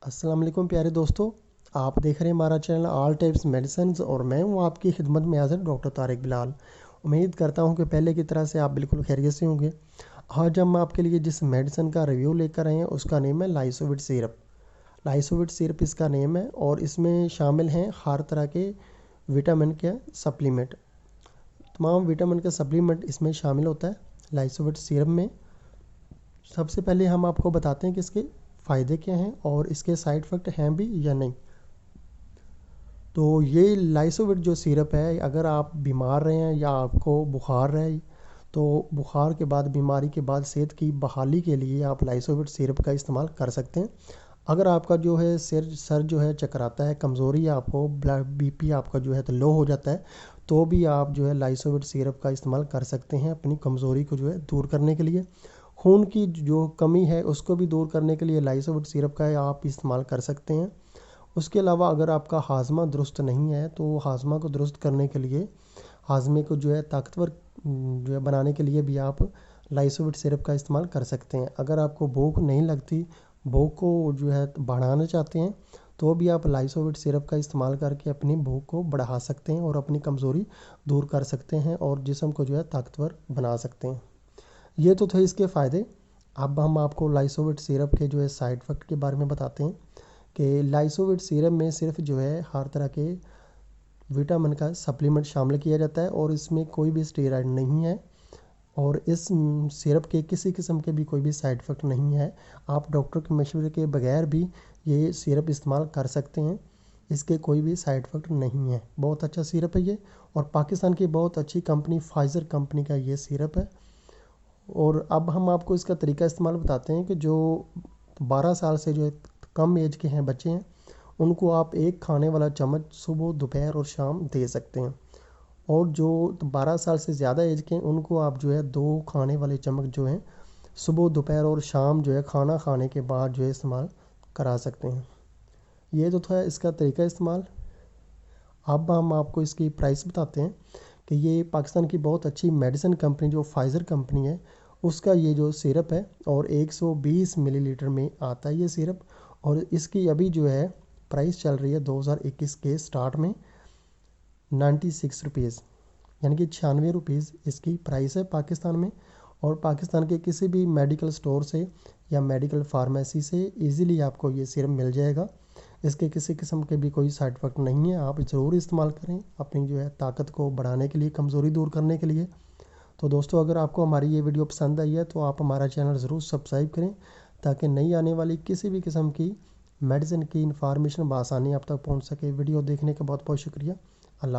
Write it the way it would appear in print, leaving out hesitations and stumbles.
अस्सलाम वालेकुम प्यारे दोस्तों, आप देख रहे हैं हमारा चैनल ऑल टाइप्स मेडिसिन और मैं हूं आपकी खिदमत में हाजिर डॉक्टर तारिक बिलाल। उम्मीद करता हूं कि पहले की तरह से आप बिल्कुल खैरियत से होंगे। आज हम आपके लिए जिस मेडिसिन का रिव्यू लेकर आए हैं उसका नेम है लाइसोविट सिरप। लाइसोविट सिरप इसका नेम है और इसमें शामिल हैं हर तरह के विटामिन के सप्लीमेंट। तमाम विटामिन का सप्लीमेंट इसमें शामिल होता है लाइसोविट सिरप में। सबसे पहले हम आपको बताते हैं कि इसके फ़ायदे क्या हैं और इसके साइड इफ़ेक्ट हैं भी या नहीं। तो ये लाइसोविट जो सिरप है, अगर आप बीमार रहे हैं या आपको बुखार है, तो बुखार के बाद, बीमारी के बाद सेहत की बहाली के लिए आप लाइसोविट सिरप का इस्तेमाल कर सकते हैं। अगर आपका जो है सर जो है चकराता है, कमज़ोरी है, आपको ब्लड बीपी आपका जो है तो लो हो जाता है, तो भी आप जो है लाइसोविट सिरप का इस्तेमाल कर सकते हैं अपनी कमज़ोरी को जो है दूर करने के लिए। खून की जो कमी है उसको भी दूर करने के लिए लाइसोविट सिरप का आप इस्तेमाल कर सकते हैं। उसके अलावा अगर आपका हाजमा दुरुस्त नहीं है तो हाजमा को दुरुस्त करने के लिए, हाजमे को जो है ताकतवर जो है बनाने के लिए भी आप लाइसोविट सिरप का इस्तेमाल कर सकते हैं। अगर आपको भूख नहीं लगती, भूख को जो है बढ़ाना चाहते हैं, तो भी आप लाइसोविट सिरप का इस्तेमाल करके अपनी भूख को बढ़ा सकते हैं और अपनी कमज़ोरी दूर कर सकते हैं और जिस्म को जो है ताकतवर बना सकते हैं। ये तो थे इसके फ़ायदे। अब हम आपको लाइसोविट सिरप के जो है साइड इफ़ेक्ट के बारे में बताते हैं कि लाइसोविट सिरप में सिर्फ जो है हर तरह के विटामिन का सप्लीमेंट शामिल किया जाता है और इसमें कोई भी स्टेरॉइड नहीं है और इस सिरप के किसी किस्म के भी कोई भी साइड इफ़ेक्ट नहीं है। आप डॉक्टर के मशवरे के बगैर भी ये सिरप इस्तेमाल कर सकते हैं, इसके कोई भी साइड इफ़ेक्ट नहीं है। बहुत अच्छा सिरप है ये और पाकिस्तान की बहुत अच्छी कंपनी फाइज़र कंपनी का ये सिरप है। और अब हम आपको इसका तरीका इस्तेमाल बताते हैं कि जो 12 साल से जो कम एज के हैं बच्चे हैं, उनको आप एक खाने वाला चम्मच सुबह, दोपहर और शाम दे सकते हैं। और जो 12 साल से ज़्यादा एज के हैं उनको आप जो है 2 खाने वाले चम्मच जो हैं सुबह, दोपहर और शाम जो है खाना खाने के बाद जो है इस्तेमाल करा सकते हैं। ये तो था इसका तरीका इस्तेमाल। अब हम आपको इसकी प्राइस बताते हैं कि ये पाकिस्तान की बहुत अच्छी मेडिसिन कंपनी जो फाइज़र कंपनी है, उसका ये जो सिरप है और 120 मिलीलीटर में आता है ये सिरप। और इसकी अभी जो है प्राइस चल रही है 2021 के स्टार्ट में 96 रुपीज़, यानी कि 96 रुपीज़ इसकी प्राइस है पाकिस्तान में। और पाकिस्तान के किसी भी मेडिकल स्टोर से या मेडिकल फार्मेसी से इजीली आपको ये सिरप मिल जाएगा। इसके किसी किस्म के भी कोई साइड इफ़ेक्ट नहीं है। आप ज़रूर इस्तेमाल करें अपनी जो है ताकत को बढ़ाने के लिए, कमज़ोरी दूर करने के लिए। तो दोस्तों, अगर आपको हमारी ये वीडियो पसंद आई है तो आप हमारा चैनल ज़रूर सब्सक्राइब करें ताकि नई आने वाली किसी भी किस्म की मेडिसिन की इन्फॉर्मेशन बआसानी आप तक पहुँच सके। वीडियो देखने का बहुत बहुत शुक्रिया। अल्लाह।